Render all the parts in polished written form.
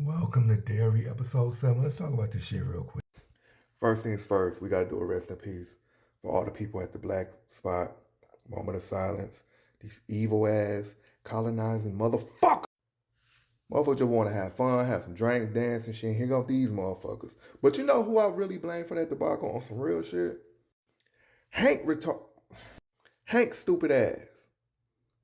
Welcome to Derry, episode 7. Let's talk about this shit real quick. First things first, we gotta do a rest in peace for all the people at the black spot. Moment of silence. These evil ass, colonizing motherfuckers. Motherfuckers just wanna have fun, have some drinks, dance and shit. Here go these motherfuckers. But you know who I really blame for that debacle on some real shit? Hank stupid ass.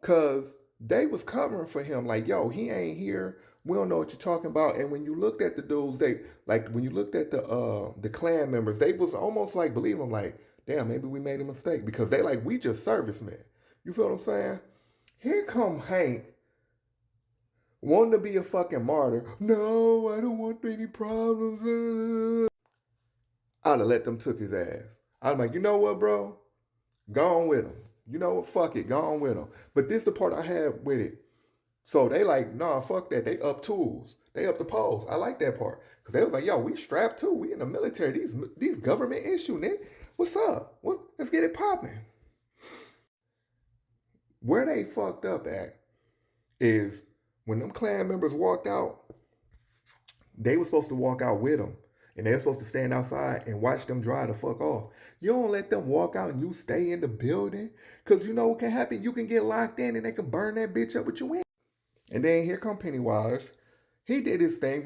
Cause they was covering for him like, yo, he ain't here. We don't know what you're talking about. And when you looked at the dudes, when you looked at the clan members, they was almost like believing them like, damn, maybe we made a mistake because they like we just servicemen. You feel what I'm saying? Here come Hank wanting to be a fucking martyr. No, I don't want any problems. I'd have let them took his ass. I'm like, you know what, bro? Go on with him. You know what? Fuck it. Go on with him. But this the part I had with it. So they like, nah, fuck that. They up tools. They up the poles. I like that part. Because they was like, yo, we strapped too. We in the military. These government issue, Nick. What's up? Let's get it popping. Where they fucked up at is when them clan members walked out, they were supposed to walk out with them. And they're supposed to stand outside and watch them dry the fuck off. You don't let them walk out and you stay in the building. Because you know what can happen? You can get locked in and they can burn that bitch up with you in. And then here come Pennywise. He did his thing,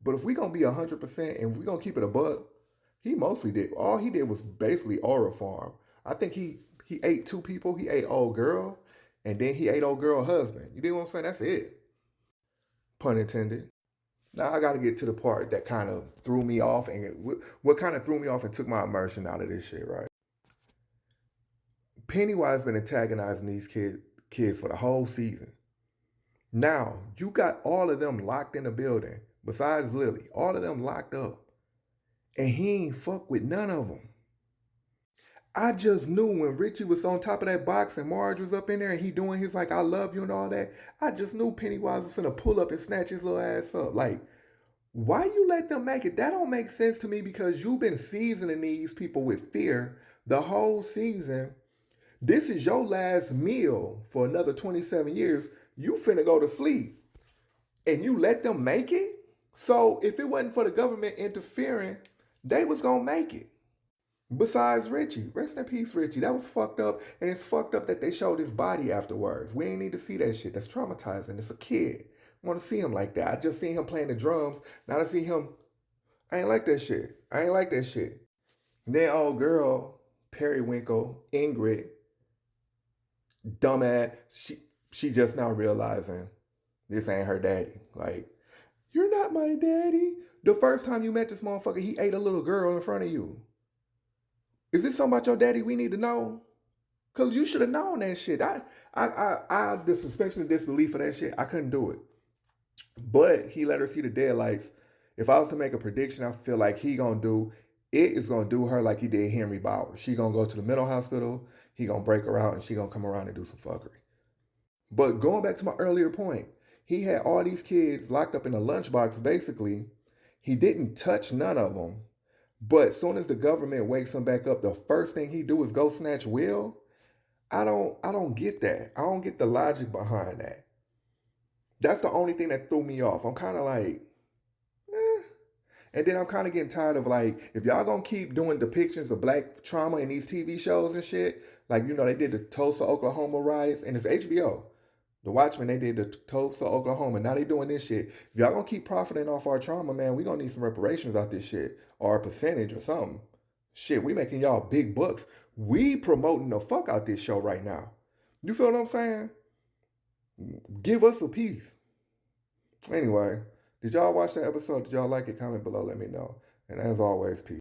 but if we gonna be 100% and we gonna keep it a buck, he mostly did. All he did was basically aura farm. I think he ate two people. He ate old girl, and then he ate old girl husband. You dig what I'm saying? That's it. Pun intended. Now I got to get to the part that kind of threw me off, and what kind of threw me off and took my immersion out of this shit. Right? Pennywise been antagonizing these kids for the whole season. Now, you got all of them locked in the building, besides Lily, all of them locked up. And he ain't fuck with none of them. I just knew when Richie was on top of that box and Marge was up in there and he doing his like, I love you and all that, I just knew Pennywise was finna pull up and snatch his little ass up. Like, why you let them make it? That don't make sense to me because you've been seasoning these people with fear the whole season. This is your last meal for another 27 years. You finna go to sleep. And you let them make it? So if it wasn't for the government interfering, they was gonna make it. Besides Richie. Rest in peace, Richie. That was fucked up. And it's fucked up that they showed his body afterwards. We ain't need to see that shit. That's traumatizing. It's a kid. I want to see him like that. I just seen him playing the drums. Now to see him, I ain't like that shit. I ain't like that shit. And then old girl, Periwinkle, Ingrid, dumbass, she just now realizing this ain't her daddy. Like, you're not my daddy. The first time you met this motherfucker, he ate a little girl in front of you. Is this something about your daddy we need to know? Cause you should have known that shit. I the suspension of disbelief for that shit. I couldn't do it. But he let her see the deadlights. If I was to make a prediction, I feel like he gonna do it is gonna do her like he did Henry Bauer. She gonna go to the mental hospital. He gonna break her out, and she gonna come around and do some fuckery. But going back to my earlier point, he had all these kids locked up in a lunchbox. Basically, he didn't touch none of them. But as soon as the government wakes him back up, the first thing he do is go snatch Will. I don't get that. I don't get the logic behind that. That's the only thing that threw me off. I'm kind of like, eh. And then I'm kind of getting tired of like, if y'all gonna keep doing depictions of black trauma in these TV shows and shit, like they did the Tulsa, Oklahoma riots, and it's HBO. The Watchmen, they did the Tulsa, Oklahoma. Now they doing this shit. If y'all gonna keep profiting off our trauma, man, we gonna need some reparations out this shit. Or a percentage or something. Shit, we making y'all big bucks. We promoting the fuck out this show right now. You feel what I'm saying? Give us a piece. Anyway, did y'all watch that episode? Did y'all like it? Comment below, let me know. And as always, peace.